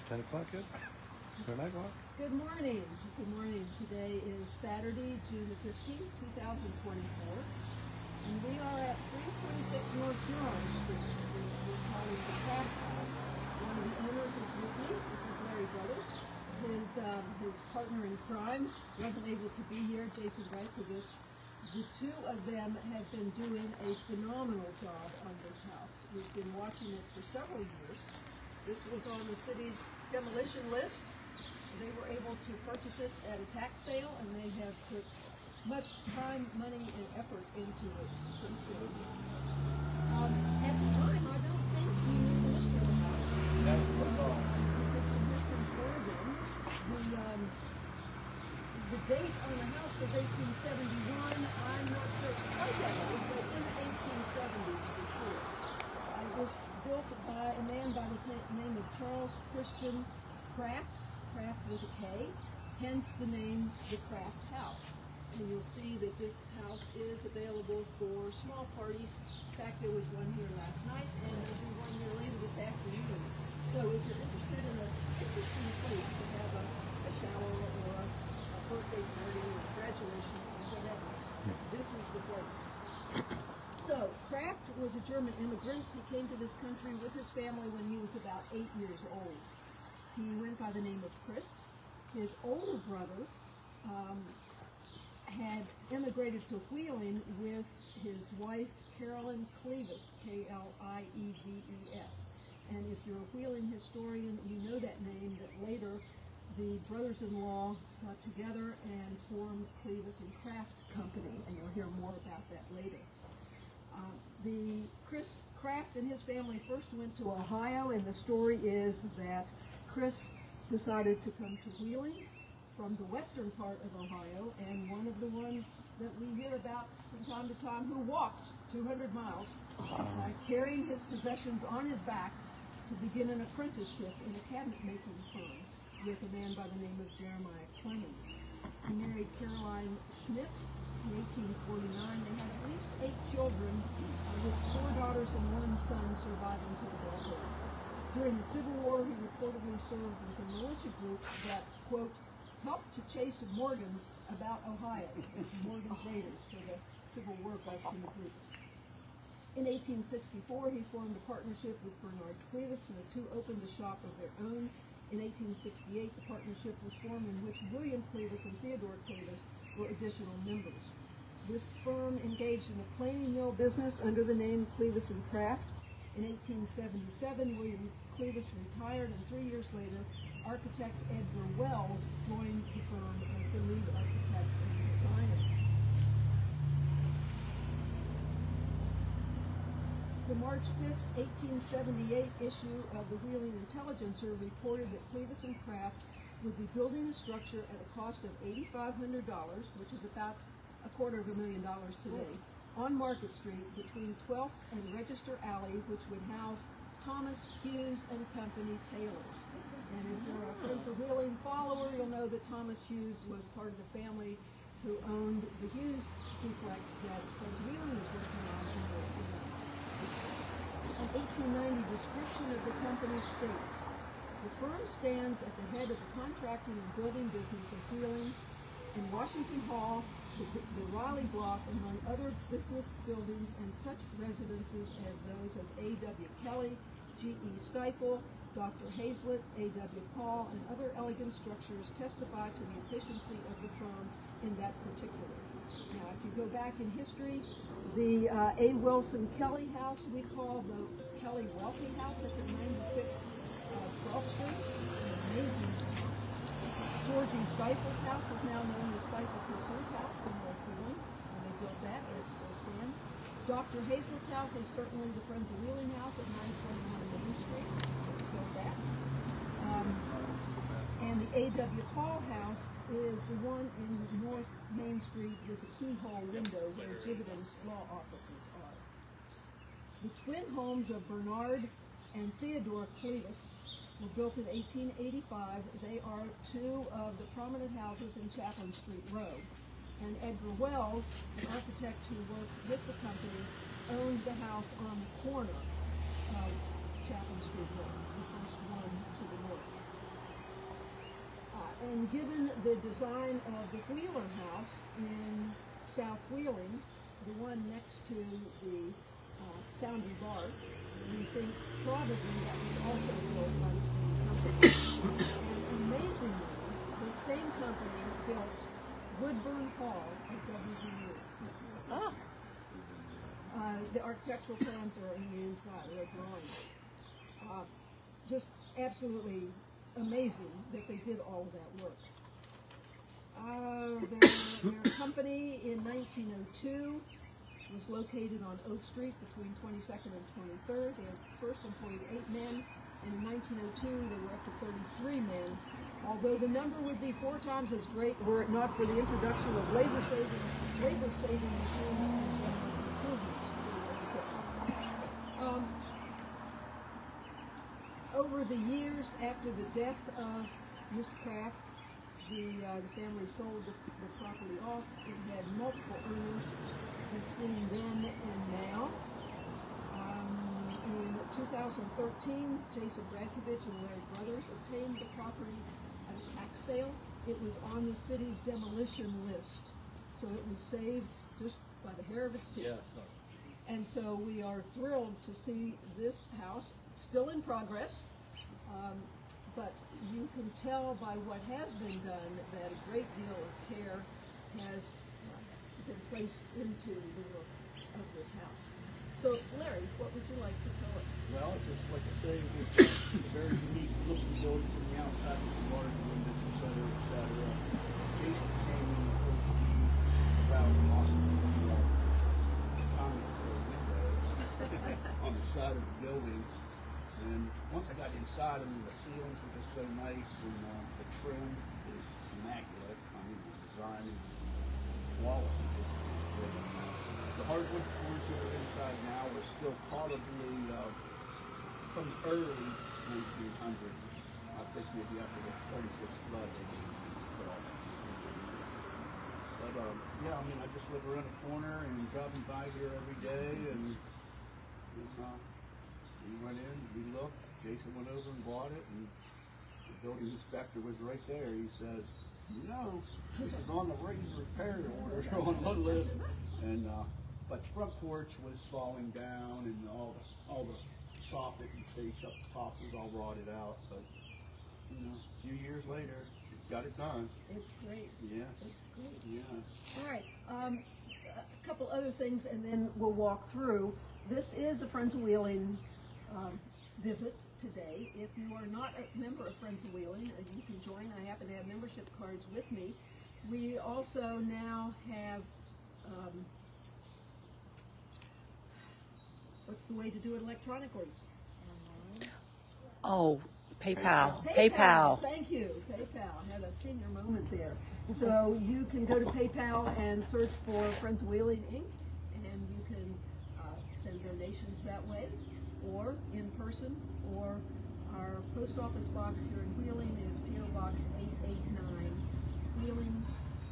10 o'clock yet? 9 o'clock? Good morning. Good morning. Today is Saturday, June the 15th, 2024. And we are at 326 North Huron Street, which we're calling the Kraft House. One of the owners is with me. This is Larry Brothers. His partner in crime wasn't able to be here, Jason Rajkovic. The two of them have been doing a phenomenal job on this house. We've been watching it for several years. This was on the city's demolition list. They were able to purchase it at a tax sale, and they have put much time, money, and effort into it since the beginning. At the time, I don't think you knew the history of the house. No. Did some history for them. The date on the house is 1871. I'm not sure it's quite that old, but in the 1870s for sure. It was built by a man by the name of Charles Christian Kraft with a K, hence the name the Kraft House. And you'll see that this house is available for small parties. In fact, there was one here last night, and there'll be one here later this afternoon. So if you're interested in an interesting place to have a shower or a birthday party or graduation or whatever, this is the place. So, Kraft was a German immigrant. He came to this country with his family when he was about 8 years old. He went by the name of Chris. His older brother had immigrated to Wheeling with his wife, Caroline Schmidt, K-L-I-E-V-E-S. And if you're a Wheeling historian, you know that name, that later the brothers-in-law got together and formed Klieves Kraft Company, and you'll hear more about that later. The Chris Kraft and his family first went to Ohio, and the story is that Chris decided to come to Wheeling from the western part of Ohio, and one of the ones that we hear about from time to time who walked 200 miles, carrying his possessions on his back to begin an apprenticeship in a cabinet-making firm with a man by the name of Jeremiah Clemens. He married Caroline Schmidt in 1849. They had at least 8 children, with 4 daughters and 1 son surviving to adulthood. During the Civil War, he reportedly served with a militia group that, quote, helped to chase Morgan about Ohio, Morgan's neighbors, for the Civil War buffs in the group. In 1864, he formed a partnership with Bernhard Klieves, and the two opened a shop of their own. In 1868, the partnership was formed in which William Klieves and Theodore Klieves were additional members. This firm engaged in the planing mill business under the name Klieves Kraft. In 1877, William Klieves retired, and 3 years later, architect Edgar W joined the firm as the lead architect and designer. The March 5, 1878 issue of the Wheeling Intelligencer reported that Klieves Kraft would be building a structure at a cost of $8,500, which is about $250,000 today, on Market Street between 12th and Register Alley, which would house Thomas Hughes and Company tailors. And if you're a Prince of Wheeling follower, you'll know that Thomas Hughes was part of the family who owned the Hughes duplex that Prince of Wheeling is working on in North Huron. An 1890 description of the company states, the firm stands at the head of the contracting and building business of Wheeling in Washington Hall, the Riley Block, among other business buildings and such residences as those of A.W. Kelly, G.E. Stifel, Dr. Hazlett, A.W. Paul, and other elegant structures testify to the efficiency of the firm in that particular. Now, if you go back in history, the A. Wilson Kelly house we call the Kelly Wealthy House. That's at 96 12th Street. An amazing house. Georgie Stifel's house is now known as Stifel Pursuit House in North Huron. When they built that, it still stands. Dr. Hazlett's house is certainly the Friends of Wheeling house at 921 Main Street. They built that. And the A.W. Paul house is the one in North Main Street with a keyhole window where Jividen's law offices are. The twin homes of Bernhard and Theodore Klieves were built in 1885. They are 2 of the prominent houses in Chaplain Street Row. And Edgar Wells, an architect who worked with the company, owned the house on the corner of Chaplain Street Row, the first one to the north. given the design of the Wheeler House in South Wheeling, the one next to the Foundry Bar, we think probably that was also built by the same company. And amazingly, the same company built Woodburn Hall at WVU. Ah. The architectural plans are on the inside, they're drawings. Just absolutely amazing that they did all of that work. Their company in 1902 was located on Oak Street between 22nd and 23rd. They had first employed 8 men, and in 1902 they were up to 33 men, although the number would be 4 times as great were it not for the introduction of labor-saving machines and general improvements. Over the years after the death of Mr. Kraft, the family sold the property off. It had multiple owners between then and now. In 2013, Jason Bradkovich and Larry Brothers obtained the property at a tax sale. It was on the city's demolition list, so it was saved just by the hair of its head. Yeah, And so we are thrilled to see this house still in progress, but you can tell by what has been done that a great deal of care has been placed into the work of this house. So, Larry, what would you like to tell us? well, just like I say, it was a very unique looking building from the outside with large windows, et cetera, et cetera. Jason came in and put about awesome windows on the side of the building. And once I got inside, I mean, the ceilings were just so nice, and the trim is immaculate. I mean, the design and quality is great. The hardwood floors that are inside now are still probably from the early 1900s. I think maybe after the 36th flood they put all that. But yeah, I mean, I just live around the corner and driving by here every day, and we went in, we looked, Jason went over and bought it, and the building inspector was right there. He said, no, this is on the raise repair order on one list. And but the front porch was falling down, and all the soffit and face up top was all rotted out. But you know, a few years later, it's got it done. It's great. Yes. It's great. Yes. All right. A couple other things, and then we'll walk through. This is a Friends of Wheeling visit today. If you are not a member of Friends of Wheeling, you can join. I happen to have membership cards with me. We also now have, what's the way to do it electronically? Oh, PayPal. Thank you, PayPal. I had a senior moment there. So you can go to PayPal and search for Friends of Wheeling Inc. and you can send donations that way, or in person, or our post office box here in Wheeling is P.O. Box 889, Wheeling,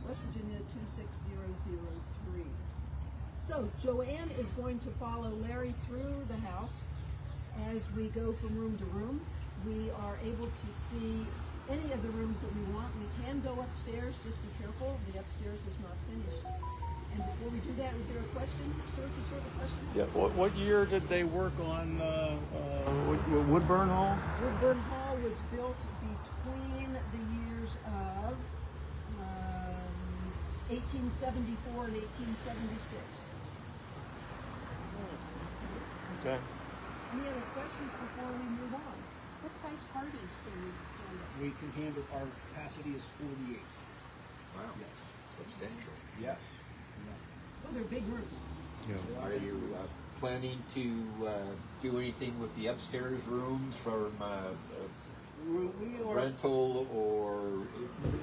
West Virginia 26003. So Joanne is going to follow Larry through the house as we go from room to room. We are able to see any of the rooms that we want. We can go upstairs, just be careful, the upstairs is not finished. And before we do that, is there a question? Stuart, did you have a question? Yeah. What year did they work on Woodburn Hall? Woodburn Hall was built between the years of 1874 and 1876. Okay. Any other questions before we move on? What size parties can you handle? We can handle, our capacity is 48. Wow, Yes. substantial. Yes. Oh, they're big rooms. Are you planning to do anything with the upstairs rooms from We are, rental or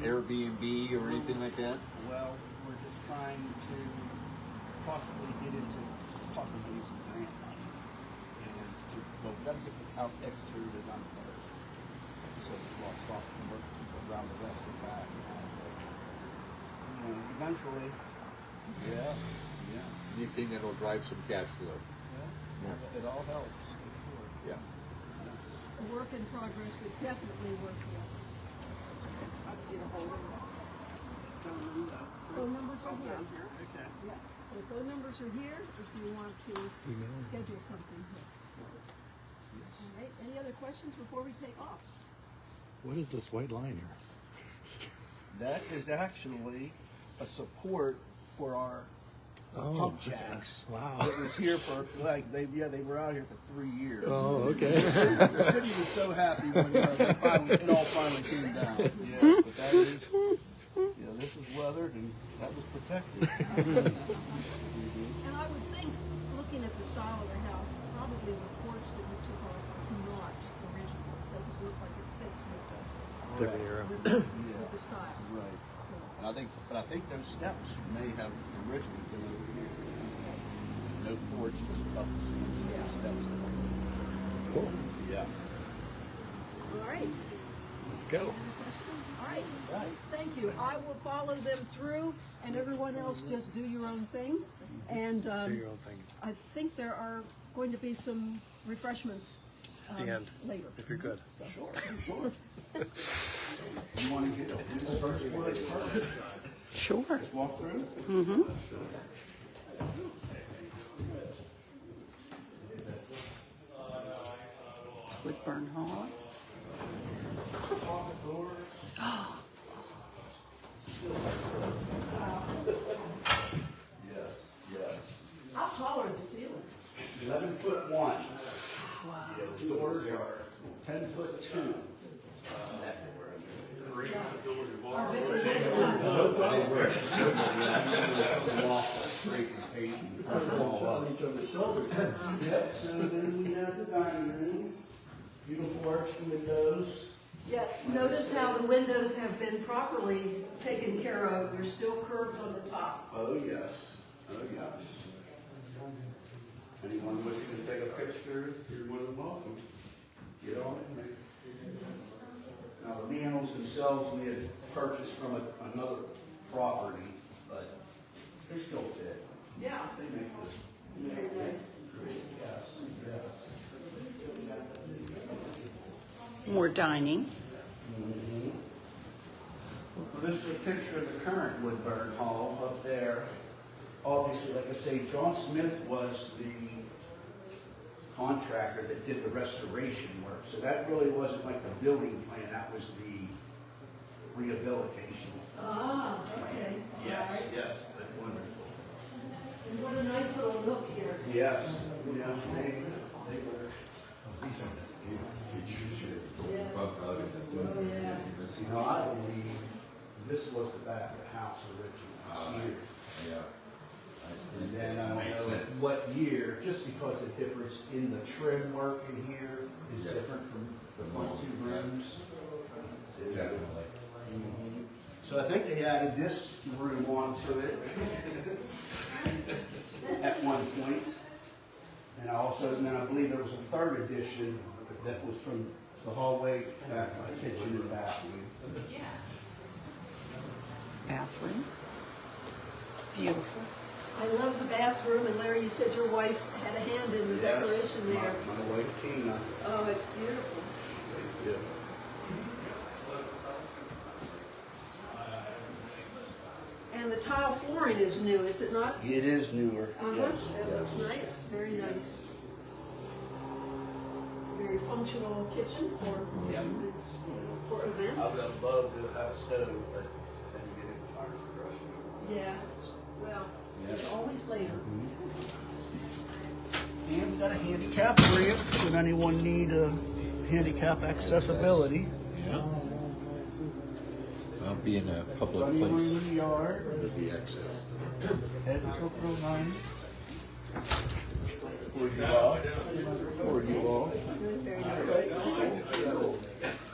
Airbnb or anything like that? well, we're just trying to possibly get into possibly some grant money. And well, we got to get the out exterior done first. So it's lost off and work around the rest of that. Eventually, yeah. Anything that'll drive some cash flow? Yeah. It all helps. For sure. Yeah. A work in progress, but definitely work together. get a hold of them. Phone numbers are here. Okay. Yes, the phone numbers are here if you want to schedule something here. All right, any other questions before we take off? What is this white line here? That is actually a support for our pump jacks. Wow. It was here for they were out here for 3 years. Oh, okay. The city was so happy when it all finally came down. Yeah, but that is, this was weathered and that was protected. And I would think, looking at the style of the house, probably the porch that you took off was not original. It doesn't look like it fits with the style. Right. So, But I think those steps may have originally been over here. No porch, just up the steps. Cool. Yeah. all right. Let's go. All right, thank you. I will follow them through, and everyone else just do your own thing. And Do your own thing I think there are going to be some refreshments at the end, later. if you're good. So, Sure. You want to do the first one first? Sure. Just walk through? It's Woodburn Hall. Yes. how tall are the ceilings? 11'1". Wow. The doors are 10'2". Yep, so then we have the dining room, beautiful arched windows. Yes, notice how the windows have been properly taken care of. They're still curved on the top. Oh, yes. Oh, yes. Anyone wishing to take a picture, you're more than welcome. Get on it. Now, the manhole themselves, we had purchased from another property, but they still fit. Yeah. They make this. Very nice. Yes, yes. More dining. Well, this is a picture of the current Woodburn Hall up there. Obviously, like I say, John Smith was the contractor that did the restoration work. So that really wasn't like the building plan, that was the rehabilitation. Ah, okay. Yes, All right. yes, but wonderful. And what a nice little look here. Yes, yes, they were. Yes. Oh, yeah. You know, I believe this was the back of the house originally. Here. And then I don't know what year, just because the difference in the trim work in here is different from the front two rooms. Definitely. Mhm. So I think they added this room onto it at one point. And then I believe there was a third addition that was from the hallway back to the kitchen and bathroom. Bathroom. Beautiful. I love the bathroom, and Larry, you said your wife had a hand in the decoration there. My wife Tina. Oh, it's beautiful. Yeah. And the tile flooring is new, is it not? It is newer. Yes. That looks nice, very nice. Very functional kitchen for events. I would have loved to have a stove, but didn't get it with fire suppression. Yeah, well, it's always later. And we got a handicap ramp, should anyone need handicap accessibility. Yeah. Well, being a public Running place, in the yard, would be access. heads look real nice. For you all. For you all.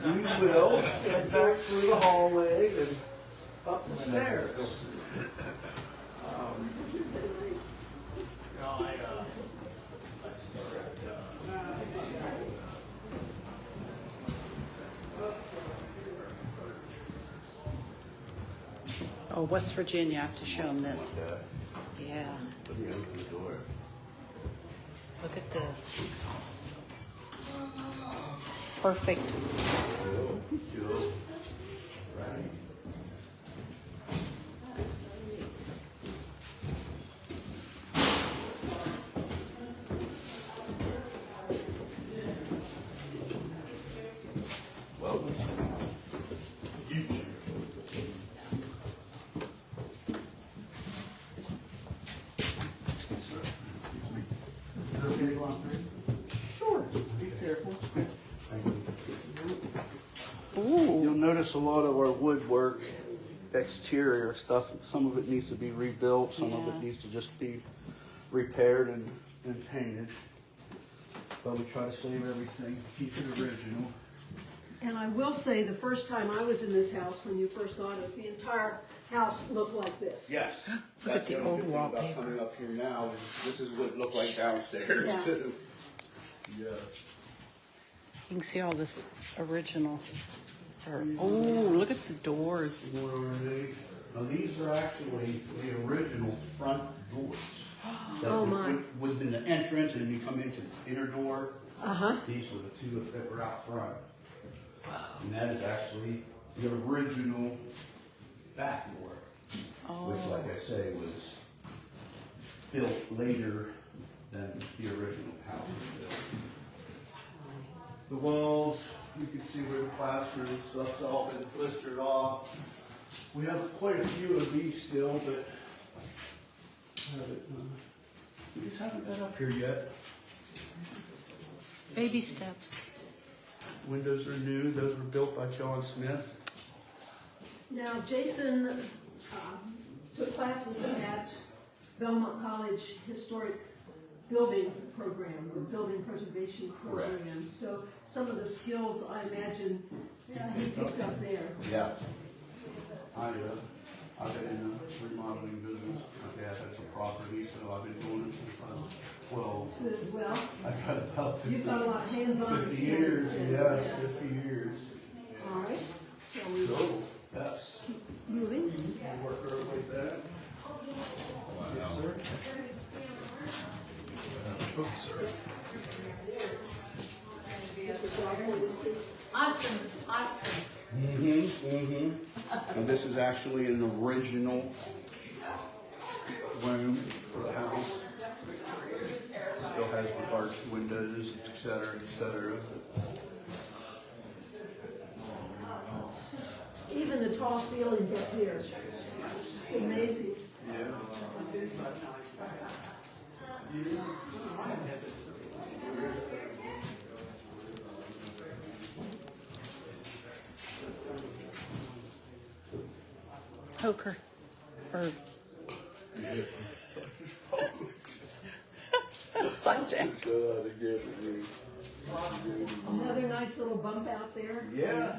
We will head back through the hallway and up the stairs. Oh, West Virginia, I have to show them this. Yeah. Look at this. Perfect. You'll notice a lot of our woodwork, exterior stuff, some of it needs to be rebuilt, some of it Yeah. needs to just be repaired and painted. But we try to save everything, keep it original. And I will say, the first time I was in this house, when you first got it, the entire house looked like this. Yes. Look That's at the only old good thing about wallpaper. coming up here now, is this is what it looked like downstairs Yeah. too. Yeah. You can see all this original. Oh, look at the doors. Now, these are actually the original front doors. That Oh, my. would have been the entrance, and then you come into the inner door. Uh-huh. These were the two that were out front. And that is actually the original back door, which, like I say, was built later than the original house was built. The walls, you can see where the plaster and stuff's all been blistered off. We have quite a few of these still, but we just haven't got up here yet. Baby steps. Windows are new, those were built by John Smith. Now, Jason took classes at Belmont College Historic Building Program, or Building Preservation Program. So some of the skills, I imagine, he picked up there. Yeah. I've been in the remodeling business. My dad had some property, so I've been doing it since I was 12. So, well, I got about 50, you've got a lot of hands-on 50 years, experience. yes, 50 years. All right, shall we So, yes. keep moving? We'll work our way there. Yes, sir. Awesome, awesome. And this is actually an original room for the house. Still has the arched windows, et cetera, et cetera. Even the tall ceilings up here. It's amazing. Poker. Or blackjack. Another nice little bump out there. Yeah,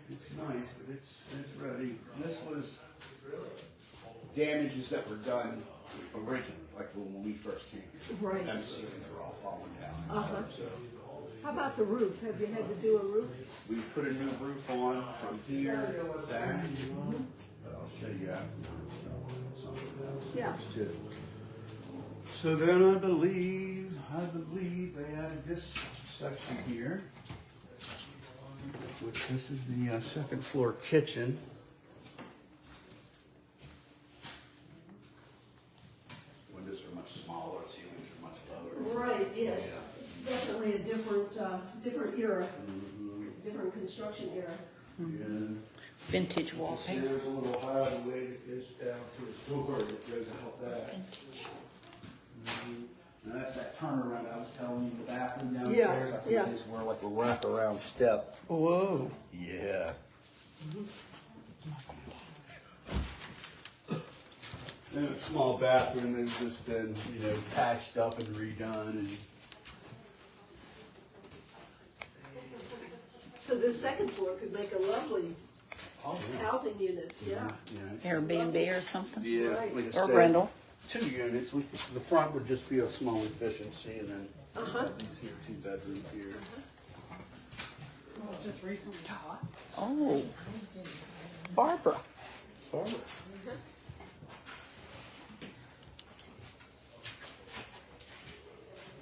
it's nice, but it's ready. This was damages that were done originally, like when we first came here. Right. And the ceilings are all falling down. Uh-huh. So How about the roof? Have you had to do a roof? we put a new roof on from here back. But I'll show you afterwards. Something else Yeah. too. So then I believe they added this section here, which this is the second floor kitchen. Windows are much smaller, ceilings are much lower. Right, yes. Definitely a different era, different construction era. And Vintage wallpaper. there's a little highway that goes down to the door that goes out that. Vintage. Now that's that turnaround I was telling you, the bathroom downstairs. I think yeah. this is where like a wraparound step. Whoa. Yeah. And a small bathroom that's just been, patched up and redone and. So this second floor could make a lovely housing unit, yeah. Airbnb or something. Yeah. Right. Like I Or said, Brendel. 2 units. The front would just be a small efficiency, and then Uh-huh. these here 2 bedrooms here. Just recently bought. Oh. Barbara. It's Barbara.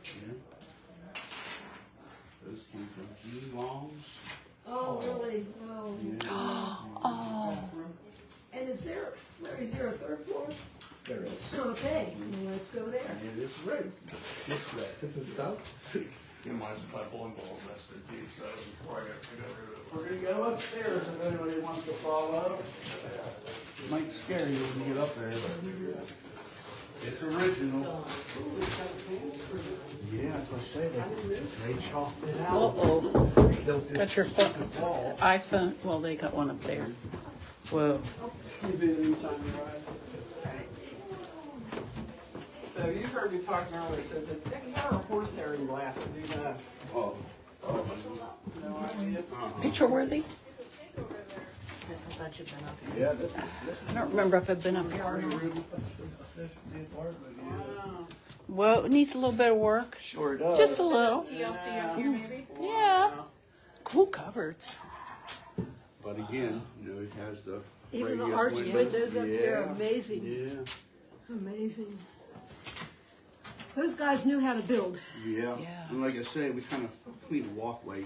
Yeah. Those came from G Long's. Oh, really? Oh. Oh. And is there a third floor? There is. Okay, well, let's go there. And it is red. It's red. It's a stout. You know, mine's a couple and balls, that's their teeth, so before I got rid of it. We're gonna go upstairs if anybody wants to follow. It might scare you when you get up there, but. It's original. Yeah, that's what I say. They chopped it out. Uh-oh. Got your phone, iPhone, well, they got one up there. Whoa. So you heard me talking earlier, says that you got a horse hair you laugh to do that. Oh. No idea. Picture worthy? Yeah, I don't remember if I've been up here or not. Well, it needs a little bit of work. sure does. Just a little. TLC up here, maybe? Yeah. Cool cupboards. But again, you know, it has the Even the radius arched windows up here, Yeah. amazing, Yeah. amazing. Those guys knew how to build. Yeah. Yeah. And like I say, we kind of cleaned the walkway.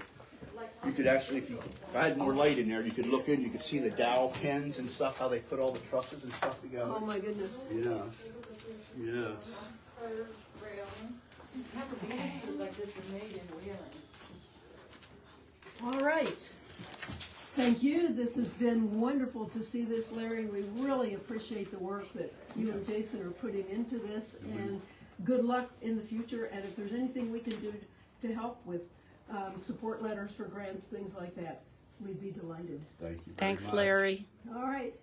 You could actually, if I had more light in there, you could look in, you could see the dowel pins and stuff, how they put all the trusses and stuff together. Oh my goodness. Yes. Yes. Never been pictures like this were made in Wheeling. All right. Thank you. This has been wonderful to see this, Larry. We really appreciate the work that you and Jason are putting into this, and good luck in the future. And if there's anything we can do to help with support letters for grants, things like that, we'd be delighted. Thank you. very Thanks, much. Larry. All right.